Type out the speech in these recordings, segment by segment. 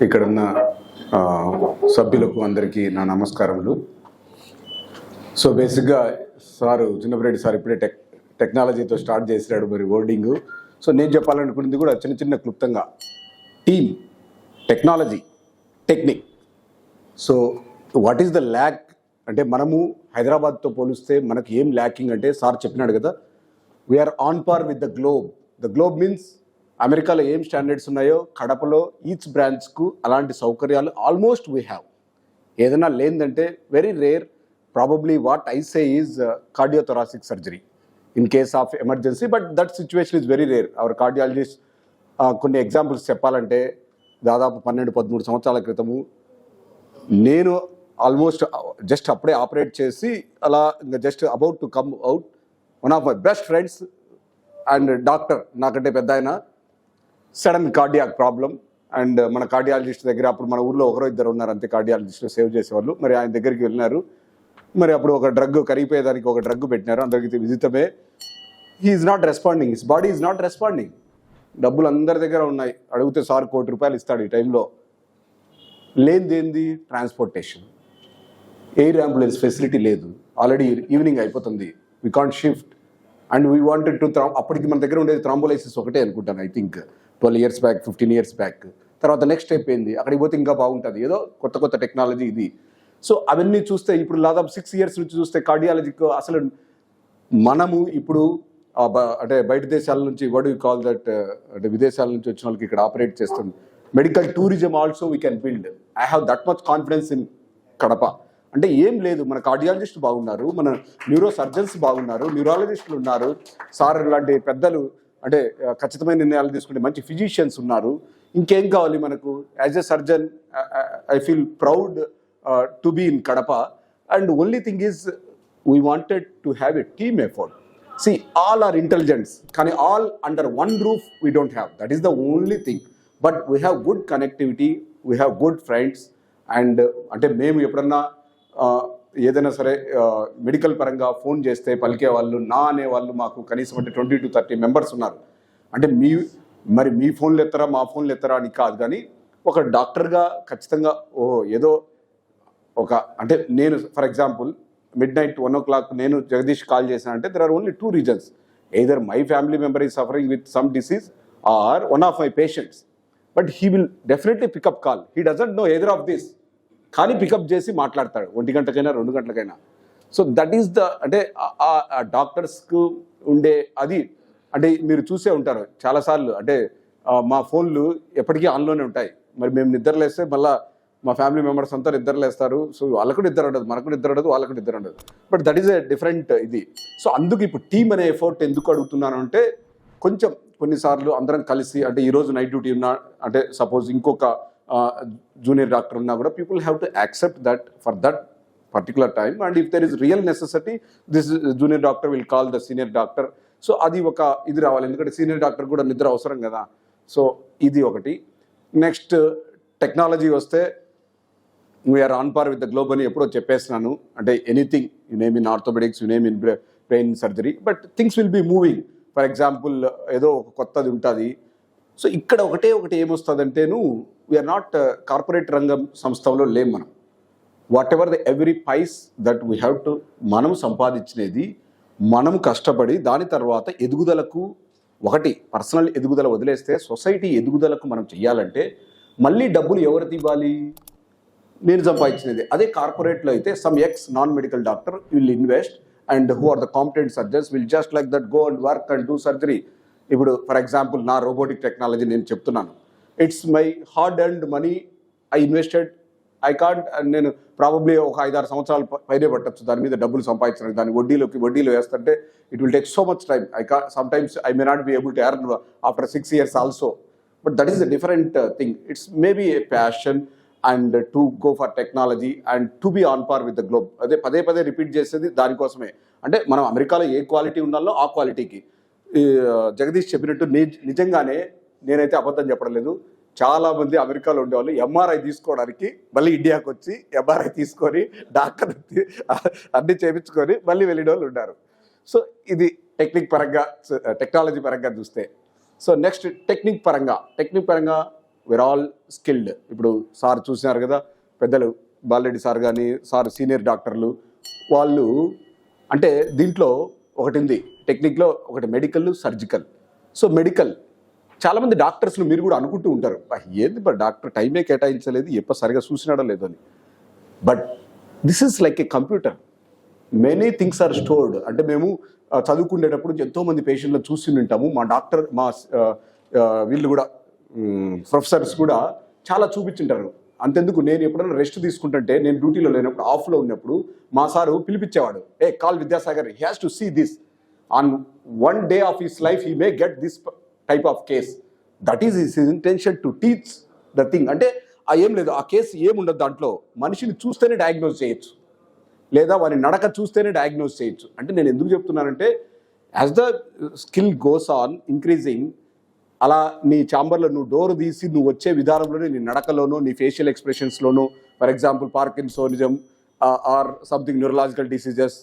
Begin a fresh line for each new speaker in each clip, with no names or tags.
ఇక్కడున్న సభ్యులకు అందరికీ నా నమస్కారములు. సో బేసిక్గా సారు చిన్నపరెడ్డి సార్ ఇప్పుడే టెక్నాలజీతో స్టార్ట్ చేశాడు మరి వర్డింగ్. సో నేను చెప్పాలనుకున్నది కూడా చిన్న క్లుప్తంగా team, technology, technique. So what is the lack అంటే మనము హైదరాబాద్తో పోలిస్తే మనకి ఏం ల్యాకింగ్ అంటే సార్ చెప్పినాడు కదా, we're on par with the globe. The globe means అమెరికాలో ఏం స్టాండర్డ్స్ ఉన్నాయో కడపలో ఈచ్ బ్రాంచ్కు అలాంటి సౌకర్యాలు ఆల్మోస్ట్ వీ హ్యావ్. ఏదైనా లేదంటే very rare, probably what I say is cardiothoracic surgery in case of emergency, but that situation is very rare. Our cardiologist కొన్ని examples చెప్పాలంటే దాదాపు 12-13 సంవత్సరాల క్రితము నేను ఆల్మోస్ట్ జస్ట్ అప్పుడే ఆపరేట్ చేసి అలా ఇంకా just about to come out, one of my best friends and doctor నాకంటే పెద్ద ఆయన, సడన్ కార్డియాక్ ప్రాబ్లం. అండ్ మన కార్డియాలజిస్ట్ దగ్గర అప్పుడు మన ఊర్లో ఒకరో ఇద్దరు ఉన్నారు అంతే కార్డియాలజిస్ట్లో సేవ్ చేసేవాళ్ళు. మరి ఆయన దగ్గరికి వెళ్ళినారు. మరి అప్పుడు ఒక డ్రగ్ కరిగిపోయేదానికి ఒక డ్రగ్ పెట్టినారు, అందరికి విజితమే. He is not responding, his body is not responding. డబ్బులు అందరి దగ్గర ఉన్నాయి, అడిగితే సార్ ₹1 కోటి ఇస్తాడు ఈ టైంలో. లేనిదేంది ట్రాన్స్పోర్టేషన్, ఎయిర్ అంబులెన్స్ ఫెసిలిటీ లేదు, ఆల్రెడీ ఈవినింగ్ అయిపోతుంది, we can't shift and we wanted to అప్పటికి మన దగ్గర ఉండేది థ్రాంబోలైసిస్ ఒకటే అనుకుంటాను, I think 12 years back, 15 years back. తర్వాత నెక్స్ట్ స్టెప్ ఏంది, అక్కడికి పోతే ఇంకా బాగుంటుంది, ఏదో కొత్త టెక్నాలజీ ఇది. సో అవన్నీ చూస్తే ఇప్పుడు దాదాపు 6 years నుంచి చూస్తే కార్డియాలజీకి అసలు మనము ఇప్పుడు అంటే బయట దేశాల నుంచి వాట్ యు కాల్ దట్, అంటే విదేశాల నుంచి వచ్చిన వాళ్ళకి ఇక్కడ ఆపరేట్ చేస్తుంది. Medical tourism also we can build. I have that much confidence in Kadapa. అంటే ఏం లేదు, మన కార్డియాలజిస్ట్ బాగున్నారు, మన న్యూరో సర్జన్స్ బాగున్నారు, న్యూరాలజిస్టులు ఉన్నారు, సార్ లాంటి పెద్దలు అంటే ఖచ్చితమైన నిర్ణయాలు తీసుకుంటే మంచి ఫిజిషియన్స్ ఉన్నారు. ఇంకేం కావాలి మనకు? As a surgeon I feel proud to be in Kadapa. And only thing is we wanted to have a team effort. See, all are intelligence, కానీ all under one roof we don't have. That is the only thing. But we have good connectivity, we have good friends. And అంటే మేము ఎప్పుడన్నా ఏదైనా సరే medical పరంగా phone చేస్తే పలికే వాళ్ళు, నా అనేవాళ్ళు మాకు కనీసం అంటే 20-30 members ఉన్నారు. అంటే మీ ఫోన్లు ఎత్తరా మా ఫోన్లు ఎత్తరా అని కాదు, కానీ ఒక డాక్టర్గా ఖచ్చితంగా ఏదో ఒక అంటే నేను ఫర్ ఎగ్జాంపుల్ midnight 1 o'clock నేను జగదీష్ కాల్ చేశాను అంటే there are only 2 reasons. Either my family member is suffering with some disease or one of my patients. But he will definitely pick up call. He doesn't know either of this. కానీ pickup చేసి మాట్లాడతాడు 1 గంటకైనా 2 గంటలకైనా. So that is the అంటే ఆ డాక్టర్స్కు ఉండే అది. అంటే మీరు చూసే ఉంటారు చాలాసార్లు, అంటే మా ఫోన్లు ఎప్పటికీ ఆన్లోనే ఉంటాయి. మరి మేము నిద్రలేస్తే మళ్ళీ మా ఫ్యామిలీ మెంబర్స్ అంతా నిద్రలేస్తారు. సో వాళ్ళకు నిద్ర ఉండదు, మనకు నిద్ర ఉండదు, వాళ్ళకు నిద్ర ఉండదు. But that is a different ఇది. సో అందుకు ఇప్పుడు టీమ్ అనే ఎఫర్ట్ ఎందుకు అడుగుతున్నాను అంటే, కొంచెం కొన్నిసార్లు అందరం కలిసి అంటే ఈరోజు నైట్ డ్యూటీ ఉన్నా అంటే సపోజ్ ఇంకొక జూనియర్ డాక్టర్ ఉన్నా కూడా people have to accept that for that particular time. And if there is real necessity this junior doctor will call the senior doctor. So అది ఒక ఇది రావాలి, ఎందుకంటే సీనియర్ డాక్టర్ కూడా నిద్ర అవసరం కదా. సో ఇది ఒకటి. నెక్స్ట్ టెక్నాలజీ వస్తే we're on par with the globe అని ఎప్పుడో చెప్పేస్తున్నాను. అంటే anything you name in orthopaedics, you name in brain surgery, but things will be moving. For example ఏదో ఒక కొత్తది ఉంటుంది. సో ఇక్కడ ఒకటి ఏమొస్తుందంటేను వీఆర్ నాట్ కార్పొరేట్ రంగం సంస్థలో లేం మనం. Whatever the every paise that we have to మనం సంపాదించినది మనం కష్టపడి దాని తర్వాత ఎదుగుదలకు, ఒకటి పర్సనల్ ఎదుగుదల వదిలేస్తే సొసైటీ ఎదుగుదలకు మనం చెయ్యాలంటే మళ్ళీ డబ్బులు ఎవరికి ఇవ్వాలి? నేను సంపాదించినది. అదే కార్పొరేట్లో అయితే some ex non medical doctor will invest and who are the competent surgeons will just like that go and work and do surgery. ఇప్పుడు ఫర్ ఎగ్జాంపుల్ నా రోబోటిక్ టెక్నాలజీ నేను చెప్తున్నాను, it's my hard and money I invested. I can't, నేను probably ఒక 5-6 సంవత్సరాలు పైనే పట్టచ్చు దాని మీద డబ్బులు సంపాదించడానికి. దాని వడ్డీలు వేస్తుంటే it will take so much time. Sometimes I may not be able to earn after 6 years also. But that is a different thing. It's maybe a passion and to go for technology and to be on par with the globe. అదే పదే repeat చేసేది దానికోసమే. అంటే మనం అమెరికాలో ఏ quality ఉండాలో ఆ క్వాలిటీకి జగదీష్ చెప్పినట్టు నిజంగానే నేనైతే అబద్ధం చెప్పడం లేదు. చాలామంది అమెరికాలో ఉండేవాళ్ళు ఎంఆర్ఐ తీసుకోవడానికి మళ్ళీ ఇండియాకి వచ్చి ఎంఆర్ఐ తీసుకొని డాక్టర్ అన్ని చేయించుకొని మళ్ళీ వెళ్ళిన వాళ్ళు ఉన్నారు. సో ఇది టెక్నాలజీ పరంగా చూస్తే. సో నెక్స్ట్ టెక్నిక్ పరంగా we're all skilled. ఇప్పుడు సార్ చూసినారు కదా, పెద్దలు బాలరెడ్డి సార్ కానీ సార్ సీనియర్ డాక్టర్లు వాళ్ళు, అంటే దీంట్లో ఒకటి ఉంది టెక్నిక్లో, ఒకటి మెడికల్, సర్జికల్. సో మెడికల్ చాలామంది డాక్టర్స్లు మీరు కూడా అనుకుంటూ ఉంటారు, ఏంది బట్ డాక్టర్ టైమే కేటాయించలేదు, ఎప్పుడు సరిగా చూసినాడో లేదో అని. But this is like a computer, many things are stored. అంటే మేము చదువుకునేటప్పుడు ఎంతోమంది పేషెంట్లు చూసి ఉంటాము, మా డాక్టర్ మా వీళ్ళు కూడా ప్రొఫెసర్స్ కూడా చాలా చూపించుంటారు. అంతెందుకు, నేను ఎప్పుడైనా రెస్ట్ తీసుకుంటుంటే, నేను డ్యూటీలో లేనప్పుడు, ఆఫ్లో ఉన్నప్పుడు మా సారు పిలిపించేవాడు, a call Vidyasagar, he has to see this on one day of his life, he may get this type of case. That is his intention to teach the thing. అంటే ఏం లేదు, ఆ కేసు ఏముండదు దాంట్లో, మనిషిని చూస్తేనే డయాగ్నోజ్ చేయొచ్చు, లేదా వారి నడక చూస్తేనే డయాగ్నోజ్ చేయొచ్చు. అంటే నేను ఎందుకు చెప్తున్నానంటే, as the skill goes on increasing, అలా నీ ఛాంబర్లో నువ్వు డోర్ తీసి నువ్వు వచ్చే విధానంలోనే, నీ నడకలోనూ, నీ ఫేషియల్ ఎక్స్ప్రెషన్స్లోనూ, for example parkinsonism or something neurological diseases,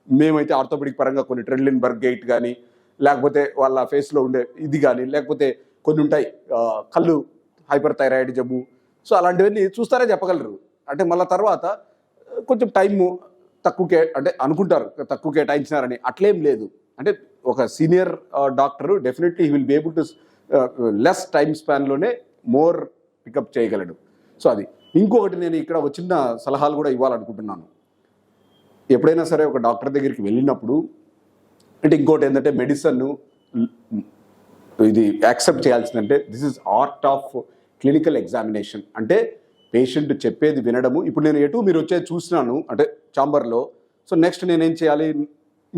మేమైతే ఆర్థోపెడిక్ పరంగా కొన్ని ట్రెడ్లిన్బర్గ్ గైట్ కానీ, లేకపోతే వాళ్ళ ఫేస్లో ఉండే ఇది కానీ, లేకపోతే కొన్ని ఉంటాయి కళ్ళు హైపర్ థైరాయిడిజము, సో అలాంటివన్నీ చూస్తారే చెప్పగలరు. అంటే మళ్ళీ తర్వాత కొంచెం టైము తక్కువ అంటే అనుకుంటారు తక్కువ కేటాయించినారని, అట్లేం లేదు. అంటే ఒక senior doctor definitely he will be able to less time స్పాన్లోనే మోర్ పికప్ చేయగలడు. సో అది ఇంకొకటి, నేను ఇక్కడ ఒక చిన్న సలహాలు కూడా ఇవ్వాలనుకుంటున్నాను. ఎప్పుడైనా సరే ఒక డాక్టర్ దగ్గరికి వెళ్ళినప్పుడు, అంటే ఇంకోటి ఏంటంటే, మెడిసిన్ ఇది యాక్సెప్ట్ చేయాల్సిందంటే, this is art of clinical examination. అంటే పేషెంట్ చెప్పేది వినడము. ఇప్పుడు నేను మీరు వచ్చేది చూసినాను అంటే ఛాంబర్లో, సో నెక్స్ట్ నేనేం చేయాలి,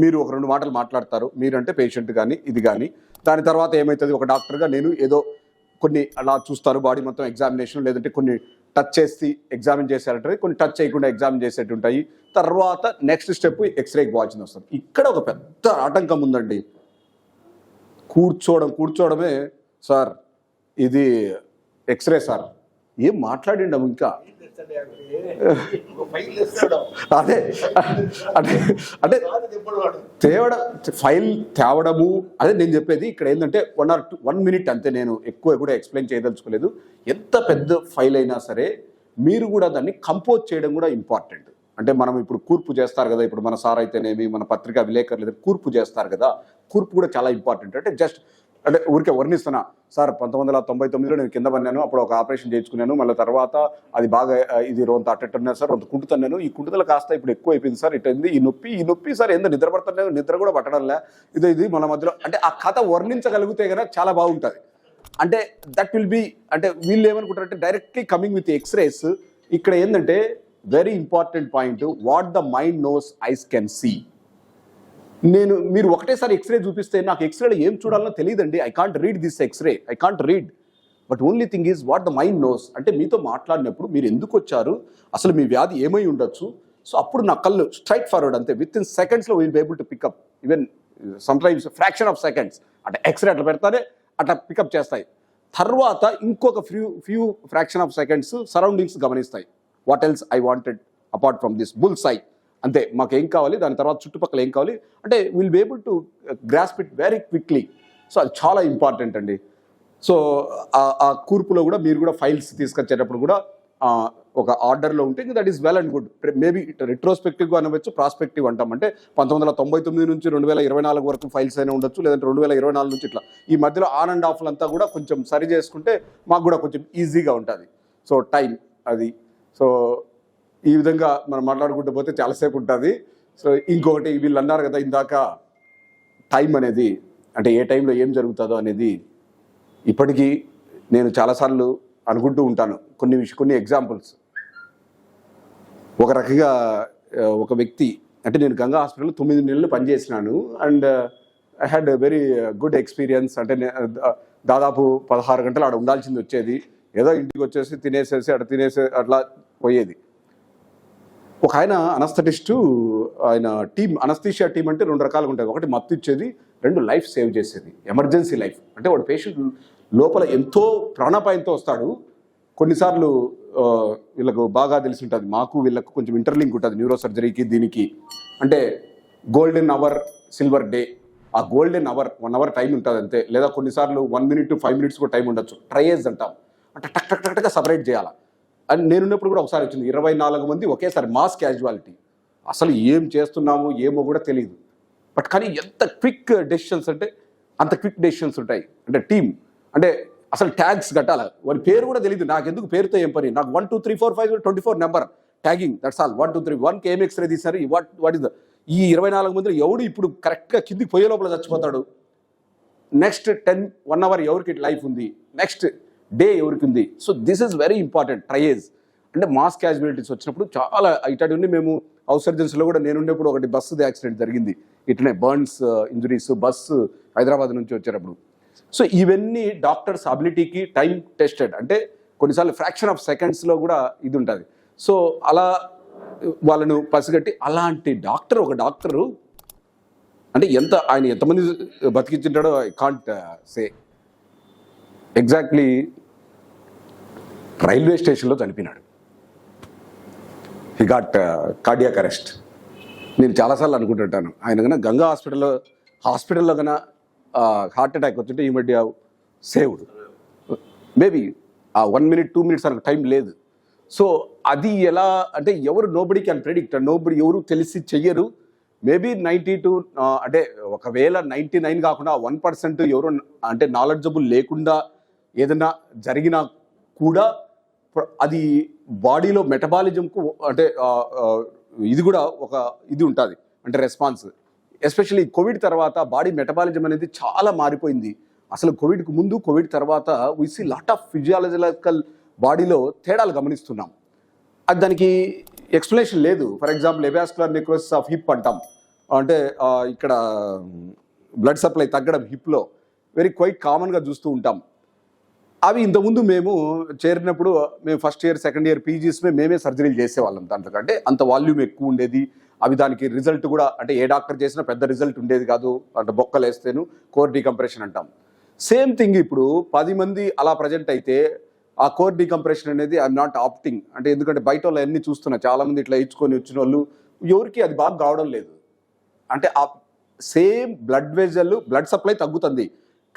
మీరు ఒక 2 మాటలు మాట్లాడతారు, మీరంటే పేషెంట్ కానీ ఇది కానీ, దాని తర్వాత ఏమవుతుంది, ఒక డాక్టర్గా నేను ఏదో కొన్ని అలా చూస్తారు, బాడీ మొత్తం ఎగ్జామినేషన్, లేదంటే కొన్ని టచ్ చేసి ఎగ్జామిన్ చేసేటట్టు, కొన్ని టచ్ చేయకుండా ఎగ్జామిన్ చేసేట్టు ఉంటాయి. తర్వాత నెక్స్ట్ స్టెప్ ఎక్స్రేకి వాచింగ్ వస్తుంది. ఇక్కడ ఒక పెద్ద ఆటంకం ఉందండి, కూర్చోవడమే. సార్ ఇది ఎక్స్రే సార్, ఏం మాట్లాడిండము ఇంకా, అదే అంటే ఫైల్ తేవడము, అదే నేను చెప్పేది. ఇక్కడ ఏంటంటే 1 minute అంతే, నేను ఎక్కువ కూడా ఎక్స్ప్లెయిన్ చేయదలుచుకోలేదు. ఎంత పెద్ద ఫైల్ అయినా సరే మీరు కూడా దాన్ని కంపోజ్ చేయడం కూడా ఇంపార్టెంట్. అంటే మనం ఇప్పుడు కూర్పు చేస్తారు కదా, ఇప్పుడు మన సార్ అయితేనేమి, మన పత్రికా విలేకరులు కూర్పు చేస్తారు కదా, కూర్పు కూడా చాలా ఇంపార్టెంట్. అంటే జస్ట్ అంటే ఊరికే వర్ణిస్తున్నా, సార్ 1999లో నేను కింద పడినాను, అప్పుడు ఒక ఆపరేషన్ చేయించుకున్నాను, మళ్ళీ తర్వాత అది బాగా ఇది రొంత అట్టట్టున్నాను సార్, రొంత కుంటుతున్నాను, ఈ కుంటుదల కాస్త ఇప్పుడు ఎక్కువ అయిపోయింది సార్, ఇట్లా ఈ నొప్పి సార్, ఎంత నిద్ర పడుతున్నాను, నిద్ర కూడా పట్టడంలే, ఇది మన మధ్యలో, అంటే ఆ కథ వర్ణించగలిగితే కదా చాలా బాగుంటుంది. అంటే దట్ విల్ బి, అంటే వీళ్ళు ఏమనుకుంటారంటే డైరెక్ట్లీ కమింగ్ విత్ ఎక్స్రేస్. ఇక్కడ ఏంటంటే very important point, what the mind knows eyes can see. మీరు ఒకటేసారి ఎక్స్రే చూపిస్తే నాకు ఎక్స్రేలో ఏం చూడాలో తెలియదండి, I can't read this X-ray, I can't read. But only thing is what the mind knows. అంటే మీతో మాట్లాడినప్పుడు మీరు ఎందుకు వచ్చారు, అసలు మీ వ్యాధి ఏమై ఉండొచ్చు, సో అప్పుడు నా కళ్ళు స్ట్రైట్ ఫార్వర్డ్ అంతే, విత్ ఇన్ సెకండ్స్లో will be able to pickup, even sometimes fraction of seconds. అంటే ఎక్స్రే అట్లా పెడతానే అట్లా పికప్ చేస్తాయి. తర్వాత ఇంకొక few fraction of seconds surroundings గమనిస్తాయి, what else I wanted apart from this bull's eye, అంతే మాకు ఏం కావాలి, దాని తర్వాత చుట్టుపక్కల ఏం కావాలి, అంటే will be able to grasp it very quickly. So అది చాలా ఇంపార్టెంట్ అండి. సో ఆ కూర్పులో కూడా మీరు కూడా ఫైల్స్ తీసుకొచ్చేటప్పుడు కూడా ఒక ఆర్డర్లో ఉంటే that is well and good. Maybe రిట్రోస్పెక్టివ్గా అనవచ్చు, ప్రాస్పెక్టివ్ అంటాం. అంటే 1999 నుంచి 2024 వరకు ఫైల్స్ అయినా ఉండొచ్చు, లేదంటే 2024 నుంచి ఇట్లా ఈ మధ్యలో ఆన్ అండ్ ఆఫ్లంతా కూడా కొంచెం సరి చేసుకుంటే మాకు కూడా కొంచెం ఈజీగా ఉంటుంది. సో టైం అది, సో ఈ విధంగా మనం మాట్లాడుకుంటూ పోతే చాలాసేపు ఉంటుంది. సో ఇంకొకటి, వీళ్ళు అన్నారు కదా ఇందాక, టైం అనేది అంటే ఏ టైంలో ఏం జరుగుతుందో అనేది ఇప్పటికీ నేను చాలాసార్లు అనుకుంటూ ఉంటాను. కొన్ని ఎగ్జాంపుల్స్, ఒక రకంగా ఒక వ్యక్తి, అంటే నేను గంగా హాస్పిటల్లో 9 నెలలు పనిచేసినాను, and I had very good experience. అంటే దాదాపు 16 గంటలు ఆడ ఉండాల్సింది వచ్చేది, ఏదో ఇంటికి వచ్చేసి తినేసేసి అట్లా పోయేది. ఒక ఆయన అనస్థెటిస్టు, ఆయన టీం, అనస్థీషియా టీం అంటే 2 రకాలుగా ఉంటాయి. ఒకటి మత్తు ఇచ్చేది, 2 లైఫ్ సేవ్ చేసేది, ఎమర్జెన్సీ లైఫ్. అంటే వాడు పేషెంట్ లోపల ఎంతో ప్రాణాపాయంతో వస్తాడు. కొన్నిసార్లు వీళ్ళకు బాగా తెలిసి ఉంటుంది, మాకు వీళ్ళకు కొంచెం ఇంటర్లింక్ ఉంటుంది న్యూరో సర్జరీకి దీనికి. అంటే గోల్డెన్ అవర్, సిల్వర్ డే. ఆ గోల్డెన్ అవర్ 1 hour టైం ఉంటుంది అంతే, లేదా కొన్నిసార్లు 1 minute to 5 minutes కూడా టైం ఉండొచ్చు, ట్రయేజ్ అంటాం. అంటే టక్ టక్ టక్గా సపరేట్ చేయాలి. అని నేనున్నప్పుడు కూడా ఒకసారి వచ్చింది 24 మంది ఒకేసారి మాస్ క్యాజువాలిటీ. అసలు ఏం చేస్తున్నాము ఏమో కూడా తెలియదు. బట్ కానీ ఎంత క్విక్ డెసిషన్స్ అంటే అంత క్విక్ డెసిషన్స్ ఉంటాయి. అంటే టీమ్ అంటే అసలు ట్యాగ్స్ కట్టాలి, వారి పేరు కూడా తెలియదు. నాకు ఎందుకు పేరుతో ఏం పని, నాకు 1 2 3 4 5 24 number tagging, that's all. 1 2 3 1 KM X-ray తీశారు. వాట్ ఇస్ ద ఈ 24 మందిలో ఎవడు ఇప్పుడు కరెక్ట్గా కిందికి పోయే లోపల చచ్చిపోతాడు? నెక్స్ట్ 1 అవర్ ఎవరికి లైఫ్ ఉంది, నెక్స్ట్ డే ఎవరికి ఉంది. So this is very important. Triage అంటే మాస్ క్యాజువాలిటీస్ వచ్చినప్పుడు చాలా ఇటు ఉండి మేము హౌస్ సర్జన్స్లో కూడా నేనుండేప్పుడు ఒకటి బస్సు యాక్సిడెంట్ జరిగింది ఇట్లనే, బర్న్స్ ఇంజురీస్, బస్సు హైదరాబాద్ నుంచి వచ్చేటప్పుడు. సో ఇవన్నీ డాక్టర్స్ అబిలిటీకి టైం టెస్టెడ్, అంటే కొన్నిసార్లు ఫ్రాక్షన్ ఆఫ్ సెకండ్స్లో కూడా ఇది ఉంటుంది. సో అలా వాళ్ళను పసిగట్టి అలాంటి డాక్టర్, ఒక డాక్టరు అంటే ఆయన ఎంతమంది బతికించుంటాడో I can't say exactly. Railway స్టేషన్లో చనిపోయినాడు. He got cardiac arrest. నేను చాలాసార్లు అనుకుంటుంటాను, ఆయన కన్నా గంగా హాస్పిటల్లో కన్నా హార్ట్ అటాక్ వచ్చింటే ఈ మధ్య సేవ్డ్. మేబీ ఆ 1 minute 2 minutes అనకు టైం లేదు. సో అది ఎలా అంటే నోబడి క్యాన్ ప్రెడిక్ట్, ఎవరు తెలిసి చెయ్యరు. మేబీ 92 అంటే ఒకవేళ 99 కాకుండా 1% ఎవరు అంటే నాలెడ్జబుల్ లేకుండా ఏదైనా జరిగినా కూడా అది బాడీలో మెటబాలిజంకు అంటే ఇది కూడా ఒక ఇది ఉంటుంది, అంటే రెస్పాన్స్. ఎస్పెషల్లీ కోవిడ్ తర్వాత బాడీ మెటబాలిజం అనేది చాలా మారిపోయింది. అసలు కోవిడ్కు ముందు కోవిడ్ తర్వాత we see lot of physiological బాడీలో తేడాలు గమనిస్తున్నాం. అది దానికి ఎక్స్ప్లెనేషన్ లేదు. For example avascular necrosis of hip అంటాం, అంటే ఇక్కడ బ్లడ్ సప్లై తగ్గడం హిప్లో వెరీ క్వైట్ కామన్గా చూస్తూ ఉంటాం. అవి ఇంతకుముందు మేము చేరినప్పుడు మేము first year second year PGs మేమే సర్జరీలు చేసేవాళ్ళం. దాంట్లో అంటే అంత వాల్యూమ్ ఎక్కువ ఉండేది. అవి దానికి రిజల్ట్ కూడా అంటే ఏ డాక్టర్ చేసినా పెద్ద రిజల్ట్ ఉండేది కాదు. అంటే బొక్కలు వేస్తేను కోర్ డీకంప్రెషన్ అంటాం. సేమ్ థింగ్ ఇప్పుడు 10 మంది అలా ప్రజెంట్ అయితే ఆ కోర్ డీకంప్రెషన్ అనేది ఐఎమ్ నాట్ ఆప్టింగ్. అంటే ఎందుకంటే బయట వాళ్ళు అన్ని చూస్తున్నా, చాలామంది ఇట్లా ఇచ్చుకొని వచ్చిన వాళ్ళు ఎవరికి అది బాగా కావడం లేదు. అంటే ఆ సేమ్ బ్లడ్ సప్లై తగ్గుతుంది,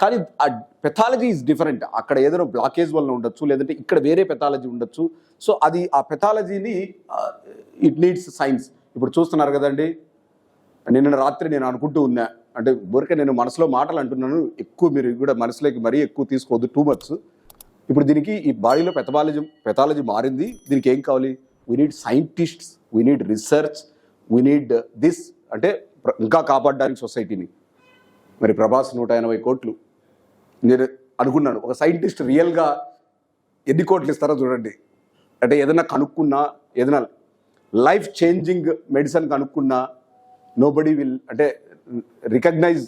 కానీ ఆ పెథాలజీ ఈజ్ డిఫరెంట్. అక్కడ ఏదైనా బ్లాకేజ్ వల్ల ఉండొచ్చు, లేదంటే ఇక్కడ వేరే పెథాలజీ ఉండొచ్చు. సో అది ఆ పెథాలజీని ఇట్ నీడ్స్ సైన్స్. ఇప్పుడు చూస్తున్నారు కదండి, నిన్న రాత్రి నేను అనుకుంటూ ఉన్నా, అంటే ఊరికే నేను మనసులో మాటలు అంటున్నాను, ఎక్కువ మీరు కూడా మనసులోకి మరీ ఎక్కువ తీసుకోవద్దు, టూ మచ్. ఇప్పుడు దీనికి ఈ బాడీలో పెథాలజీ మారింది. దీనికి ఏం కావాలి? We need scientists, we need research, we need this. అంటే ఇంకా కాపాడడానికి సొసైటీని. మరి ప్రభాస్ 180 కోట్లు. నేను అనుకున్నాను ఒక సైంటిస్ట్ రియల్గా ఎన్ని కోట్లు ఇస్తారో చూడండి. అంటే ఏదైనా కనుక్కున్నా, ఏదైనా లైఫ్ చేంజింగ్ మెడిసిన్ కనుక్కున్నా, నోబడీ విల్ అంటే recognise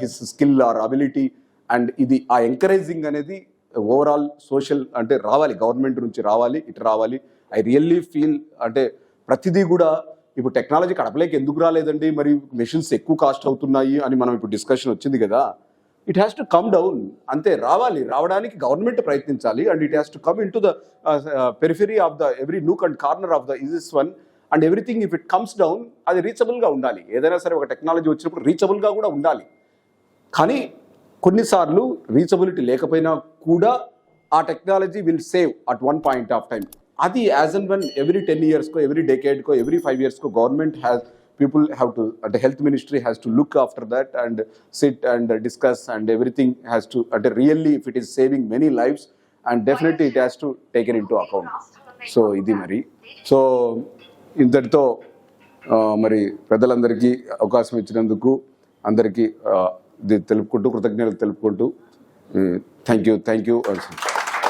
his skill or ability. And ఇది ఆ ఎంకరేజింగ్ అనేది ఓవరాల్ సోషల్ అంటే రావాలి, గవర్నమెంట్ నుంచి రావాలి, ఇటు రావాలి. ఐ రియల్లీ ఫీల్ అంటే ప్రతిదీ కూడా ఇప్పుడు టెక్నాలజీ కడపలేక ఎందుకు రాలేదండి, మరి మెషిన్స్ ఎక్కువ కాస్ట్ అవుతున్నాయి అని మనం ఇప్పుడు డిస్కషన్ వచ్చింది కదా. It has to come down, అంతే. రావడానికి గవర్నమెంట్ ప్రయత్నించాలి. And it has to come in to the periphery of the every nook and corner of the is one. And everything if it comes down, అది రీచబుల్గా ఉండాలి. ఏదైనా సరే ఒక technology వచ్చినప్పుడు రీచబుల్గా కూడా ఉండాలి. కానీ కొన్నిసార్లు రీచబిలిటీ లేకపోయినా కూడా ఆ technology will save at one point of time. అది యాజ్ అండ్ వన్ ఎవ్రీ 10 yearsకో, ఎవ్రీ డెకేడ్కో, ఎవ్రీ 5 yearsకో government people have to, the health ministry has to look after that and sit and discuss, and everything has to, really if it is saving many lives, and definitely it has to taken into account. So idi mari, so ఇంతటితో మరి పెద్దలందరికీ అవకాశం ఇచ్చినందుకు అందరికీ తెలుపుకుంటూ, కృతజ్ఞతలు తెలుపుకుంటూ thank you.